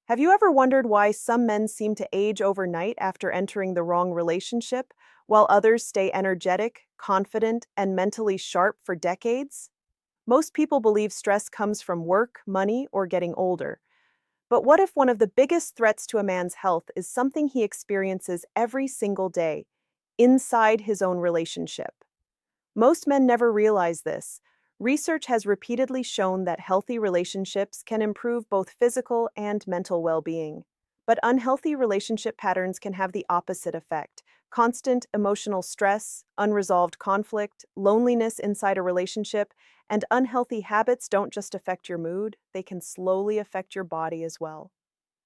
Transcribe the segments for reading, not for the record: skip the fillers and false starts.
Have you ever wondered why some men seem to age overnight after entering the wrong relationship, while others stay energetic, confident, and mentally sharp for decades? Most people believe stress comes from work, money, or getting older. But what if one of the biggest threats to a man's health is something he experiences every single day, inside his own relationship? Most men never realize this. Research has repeatedly shown that healthy relationships can improve both physical and mental well being. But unhealthy relationship patterns can have the opposite effect. Constant emotional stress, unresolved conflict, loneliness inside a relationship, and unhealthy habits don't just affect your mood, they can slowly affect your body as well.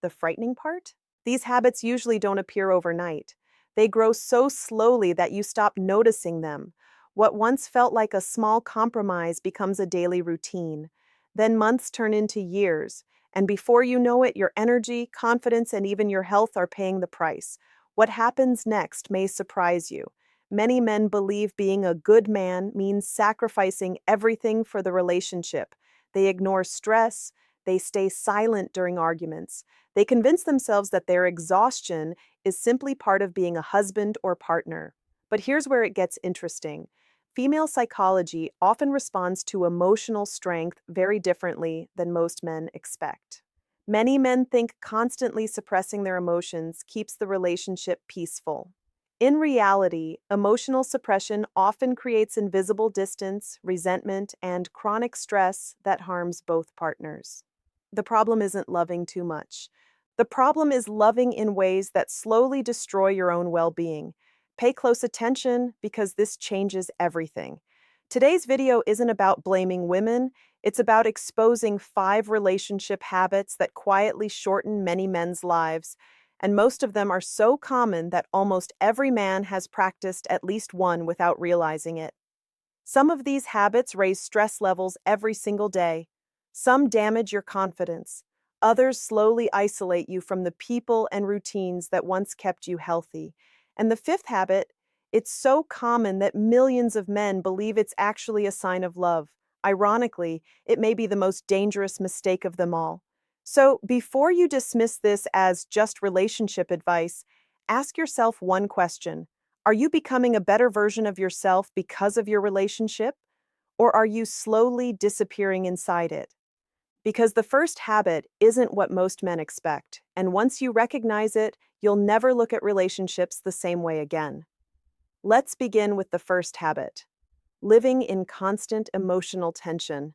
The frightening part? These habits usually don't appear overnight. They grow so slowly that you stop noticing them. What once felt like a small compromise becomes a daily routine. Then months turn into years, and before you know it, your energy, confidence, and even your health are paying the price. What happens next may surprise you. Many men believe being a good man means sacrificing everything for the relationship. They ignore stress, they stay silent during arguments. They convince themselves that their exhaustion is simply part of being a husband or partner. But here's where it gets interesting. Female psychology often responds to emotional strength very differently than most men expect. Many men think constantly suppressing their emotions keeps the relationship peaceful. In reality, emotional suppression often creates invisible distance, resentment, and chronic stress that harms both partners. The problem isn't loving too much. The problem is loving in ways that slowly destroy your own well being. Pay close attention because this changes everything. Today's video isn't about blaming women, it's about exposing 5 relationship habits that quietly shorten many men's lives. And most of them are so common that almost every man has practiced at least one without realizing it. Some of these habits raise stress levels every single day. Some damage your confidence. Others slowly isolate you from the people and routines that once kept you healthy. And the fifth habit, it's so common that millions of men believe it's actually a sign of love. Ironically, it may be the most dangerous mistake of them all. So, before you dismiss this as just relationship advice, ask yourself one question. Are you becoming a better version of yourself because of your relationship? Or are you slowly disappearing inside it? Because the first habit isn't what most men expect, and once you recognize it, you'll never look at relationships the same way again. Let's begin with the first habit: living in constant emotional tension.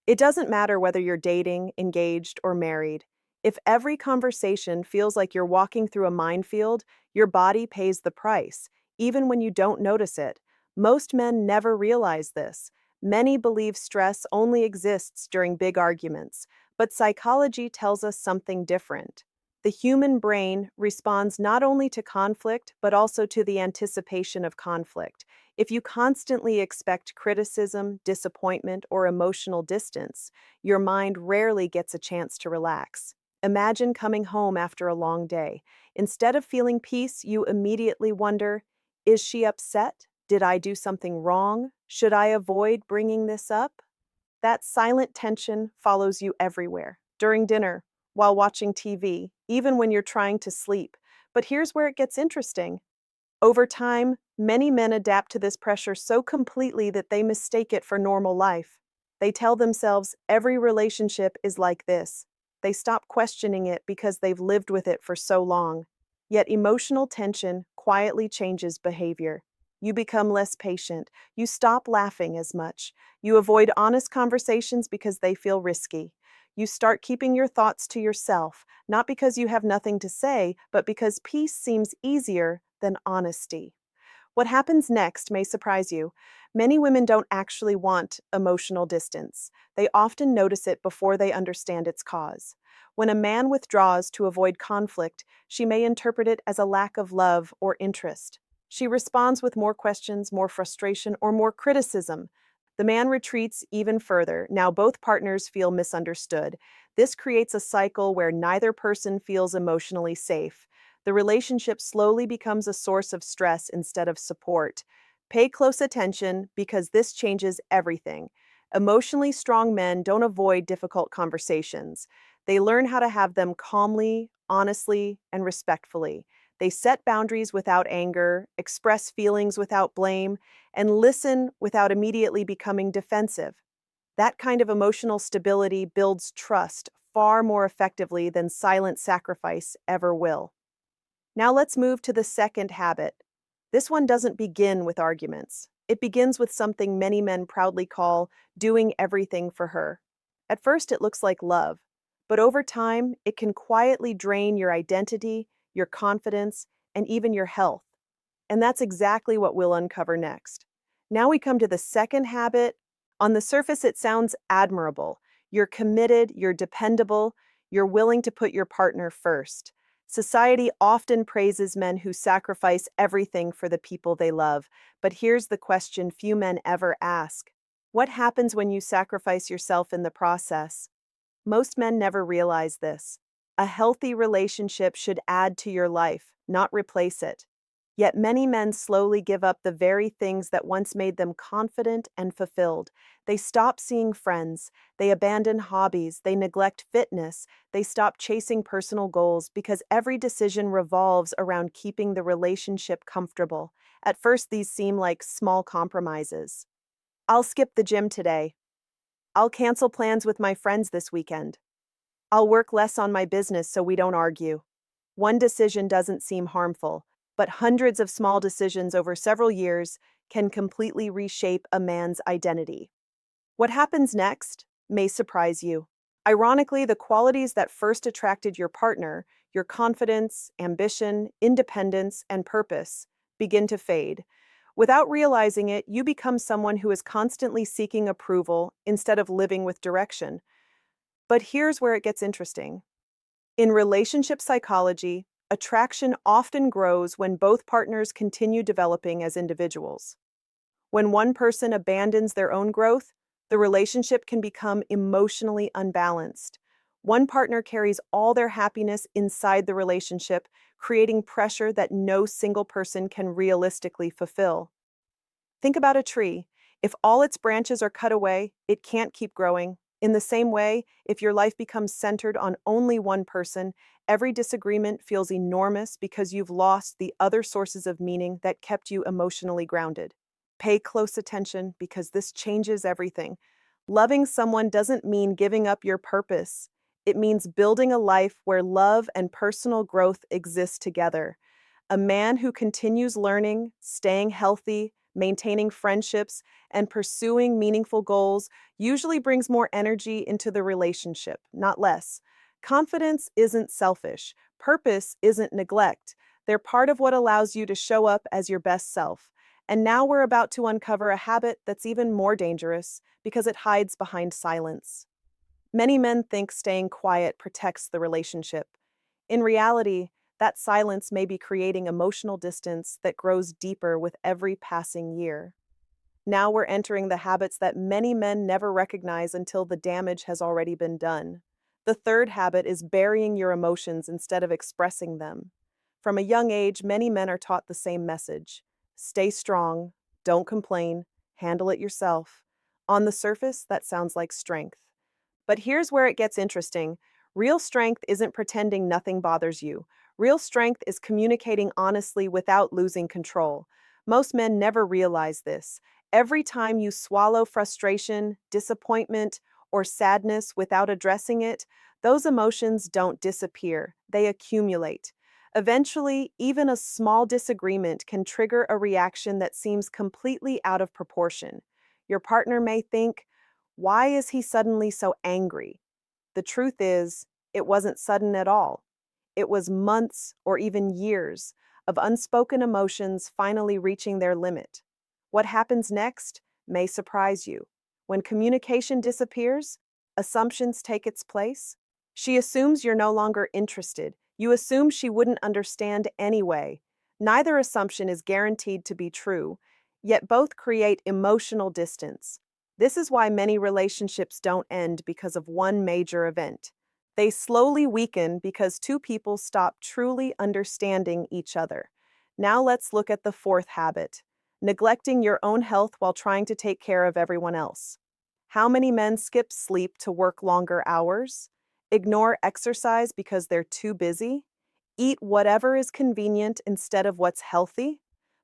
It doesn't matter whether you're dating, engaged, or married. If every conversation feels like you're walking through a minefield, your body pays the price, even when you don't notice it. Most men never realize this. Many believe stress only exists during big arguments, but psychology tells us something different. The human brain responds not only to conflict, but also to the anticipation of conflict. If you constantly expect criticism, disappointment, or emotional distance, your mind rarely gets a chance to relax. Imagine coming home after a long day. Instead of feeling peace, you immediately wonder, is she upset? Did I do something wrong? Should I avoid bringing this up? That silent tension follows you everywhere. During dinner, while watching TV, even when you're trying to sleep. But here's where it gets interesting. Over time, many men adapt to this pressure so completely that they mistake it for normal life. They tell themselves every relationship is like this. They stop questioning it because they've lived with it for so long. Yet emotional tension quietly changes behavior. You become less patient. You stop laughing as much. You avoid honest conversations because they feel risky. You start keeping your thoughts to yourself, not because you have nothing to say, but because peace seems easier than honesty. What happens next may surprise you. Many women don't actually want emotional distance. They often notice it before they understand its cause. When a man withdraws to avoid conflict, she may interpret it as a lack of love or interest. She responds with more questions, more frustration, or more criticism. The man retreats even further. Now both partners feel misunderstood. This creates a cycle where neither person feels emotionally safe. The relationship slowly becomes a source of stress instead of support. Pay close attention because this changes everything. Emotionally strong men don't avoid difficult conversations. They learn how to have them calmly, honestly, and respectfully. They set boundaries without anger, express feelings without blame, and listen without immediately becoming defensive. That kind of emotional stability builds trust far more effectively than silent sacrifice ever will. Now let's move to the second habit. This one doesn't begin with arguments. It begins with something many men proudly call doing everything for her. At first, it looks like love, but over time, it can quietly drain your identity, your confidence, and even your health. And that's exactly what we'll uncover next. Now we come to the second habit. On the surface, it sounds admirable. You're committed, you're dependable, you're willing to put your partner first. Society often praises men who sacrifice everything for the people they love. But here's the question few men ever ask. What happens when you sacrifice yourself in the process? Most men never realize this. A healthy relationship should add to your life, not replace it. Yet many men slowly give up the very things that once made them confident and fulfilled. They stop seeing friends, they abandon hobbies, they neglect fitness, they stop chasing personal goals because every decision revolves around keeping the relationship comfortable. At first, these seem like small compromises. I'll skip the gym today. I'll cancel plans with my friends this weekend. I'll work less on my business so we don't argue. One decision doesn't seem harmful, but hundreds of small decisions over several years can completely reshape a man's identity. What happens next may surprise you. Ironically, the qualities that first attracted your partner, your confidence, ambition, independence, and purpose, begin to fade. Without realizing it, you become someone who is constantly seeking approval instead of living with direction. But here's where it gets interesting. In relationship psychology, attraction often grows when both partners continue developing as individuals. When one person abandons their own growth, the relationship can become emotionally unbalanced. One partner carries all their happiness inside the relationship, creating pressure that no single person can realistically fulfill. Think about a tree. If all its branches are cut away, it can't keep growing. In the same way, if your life becomes centered on only one person, every disagreement feels enormous because you've lost the other sources of meaning that kept you emotionally grounded. Pay close attention because this changes everything. Loving someone doesn't mean giving up your purpose. It means building a life where love and personal growth exist together. A man who continues learning, staying healthy, maintaining friendships, and pursuing meaningful goals usually brings more energy into the relationship, not less. Confidence isn't selfish. Purpose isn't neglect. They're part of what allows you to show up as your best self. And now we're about to uncover a habit that's even more dangerous because it hides behind silence. Many men think staying quiet protects the relationship. In reality, that silence may be creating emotional distance that grows deeper with every passing year. Now we're entering the habits that many men never recognize until the damage has already been done. The third habit is burying your emotions instead of expressing them. From a young age, many men are taught the same message. Stay strong, don't complain, handle it yourself. On the surface, that sounds like strength. But here's where it gets interesting. Real strength isn't pretending nothing bothers you. Real strength is communicating honestly without losing control. Most men never realize this. Every time you swallow frustration, disappointment, or sadness without addressing it, those emotions don't disappear, they accumulate. Eventually, even a small disagreement can trigger a reaction that seems completely out of proportion. Your partner may think, why is he suddenly so angry? The truth is, it wasn't sudden at all. It was months or even years of unspoken emotions finally reaching their limit. What happens next may surprise you. When communication disappears, assumptions take its place. She assumes you're no longer interested. You assume she wouldn't understand anyway. Neither assumption is guaranteed to be true, yet both create emotional distance. This is why many relationships don't end because of one major event. They slowly weaken because two people stop truly understanding each other. Now let's look at the fourth habit: neglecting your own health while trying to take care of everyone else. How many men skip sleep to work longer hours? Ignore exercise because they're too busy. Eat whatever is convenient instead of what's healthy.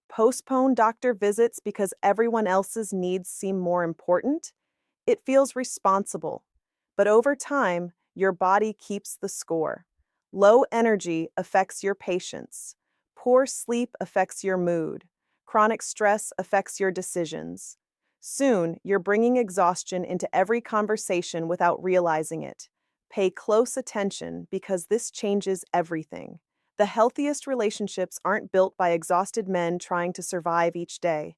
Postpone doctor visits because everyone else's needs seem more important. It feels responsible. But over time, your body keeps the score. Low energy affects your patience. Poor sleep affects your mood. Chronic stress affects your decisions. Soon, you're bringing exhaustion into every conversation without realizing it. Pay close attention because this changes everything. The healthiest relationships aren't built by exhausted men trying to survive each day.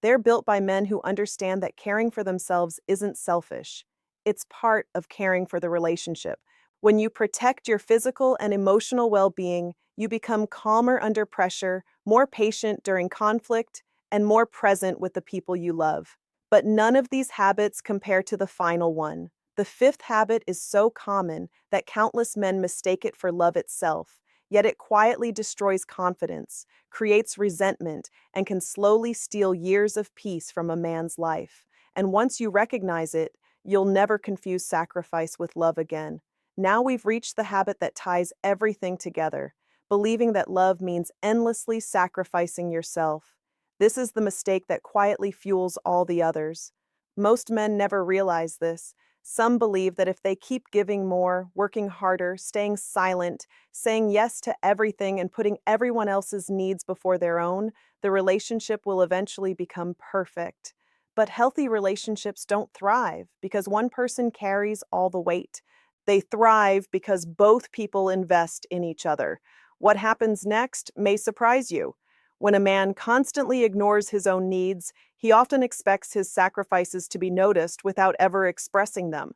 They're built by men who understand that caring for themselves isn't selfish. It's part of caring for the relationship. When you protect your physical and emotional well being, you become calmer under pressure, more patient during conflict, and more present with the people you love. But none of these habits compare to the final one. The fifth habit is so common that countless men mistake it for love itself, yet it quietly destroys confidence, creates resentment, and can slowly steal years of peace from a man's life. And once you recognize it, you'll never confuse sacrifice with love again. Now we've reached the habit that ties everything together, believing that love means endlessly sacrificing yourself. This is the mistake that quietly fuels all the others. Most men never realize this. Some believe that if they keep giving more, working harder, staying silent, saying yes to everything, and putting everyone else's needs before their own, the relationship will eventually become perfect. But healthy relationships don't thrive because one person carries all the weight. They thrive because both people invest in each other. What happens next may surprise you. When a man constantly ignores his own needs, he often expects his sacrifices to be noticed without ever expressing them.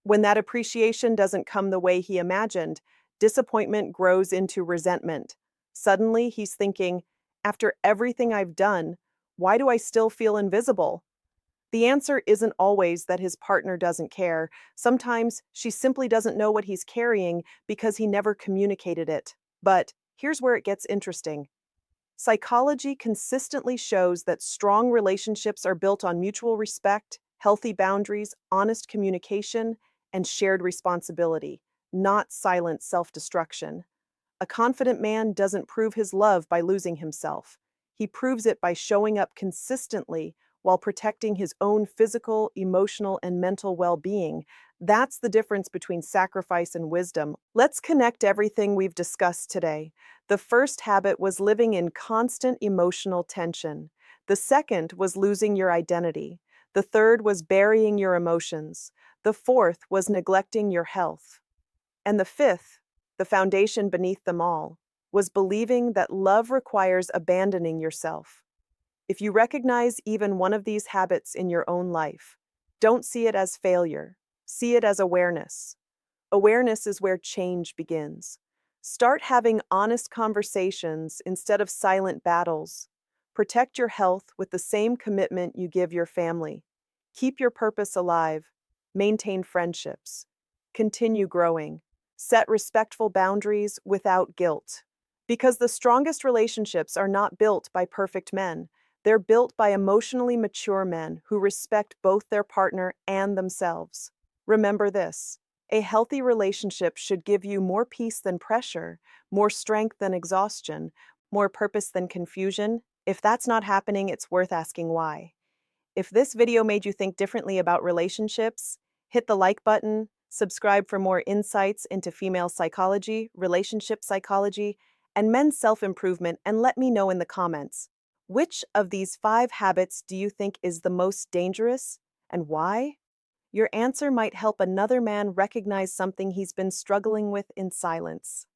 When that appreciation doesn't come the way he imagined, disappointment grows into resentment. Suddenly, he's thinking, after everything I've done, why do I still feel invisible? The answer isn't always that his partner doesn't care. Sometimes she simply doesn't know what he's carrying because he never communicated it. But here's where it gets interesting. Psychology consistently shows that strong relationships are built on mutual respect, healthy boundaries, honest communication, and shared responsibility, not silent self-destruction. A confident man doesn't prove his love by losing himself. He proves it by showing up consistently while protecting his own physical, emotional, and mental well-being. That's the difference between sacrifice and wisdom. Let's connect everything we've discussed today. The first habit was living in constant emotional tension. The second was losing your identity. The third was burying your emotions. The fourth was neglecting your health. And the fifth, the foundation beneath them all, was believing that love requires abandoning yourself. If you recognize even one of these habits in your own life, don't see it as failure. See it as awareness. Awareness is where change begins. Start having honest conversations instead of silent battles. Protect your health with the same commitment you give your family. Keep your purpose alive. Maintain friendships. Continue growing. Set respectful boundaries without guilt. Because the strongest relationships are not built by perfect men. They're built by emotionally mature men who respect both their partner and themselves. Remember this. A healthy relationship should give you more peace than pressure, more strength than exhaustion, more purpose than confusion. If that's not happening, it's worth asking why. If this video made you think differently about relationships, hit the like button, subscribe for more insights into female psychology, relationship psychology, and men's self-improvement, and let me know in the comments. Which of these 5 habits do you think is the most dangerous, and why? Your answer might help another man recognize something he's been struggling with in silence.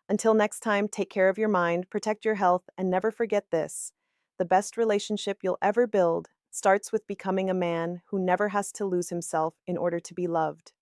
Until next time, take care of your mind, protect your health, and never forget this. The best relationship you'll ever build starts with becoming a man who never has to lose himself in order to be loved.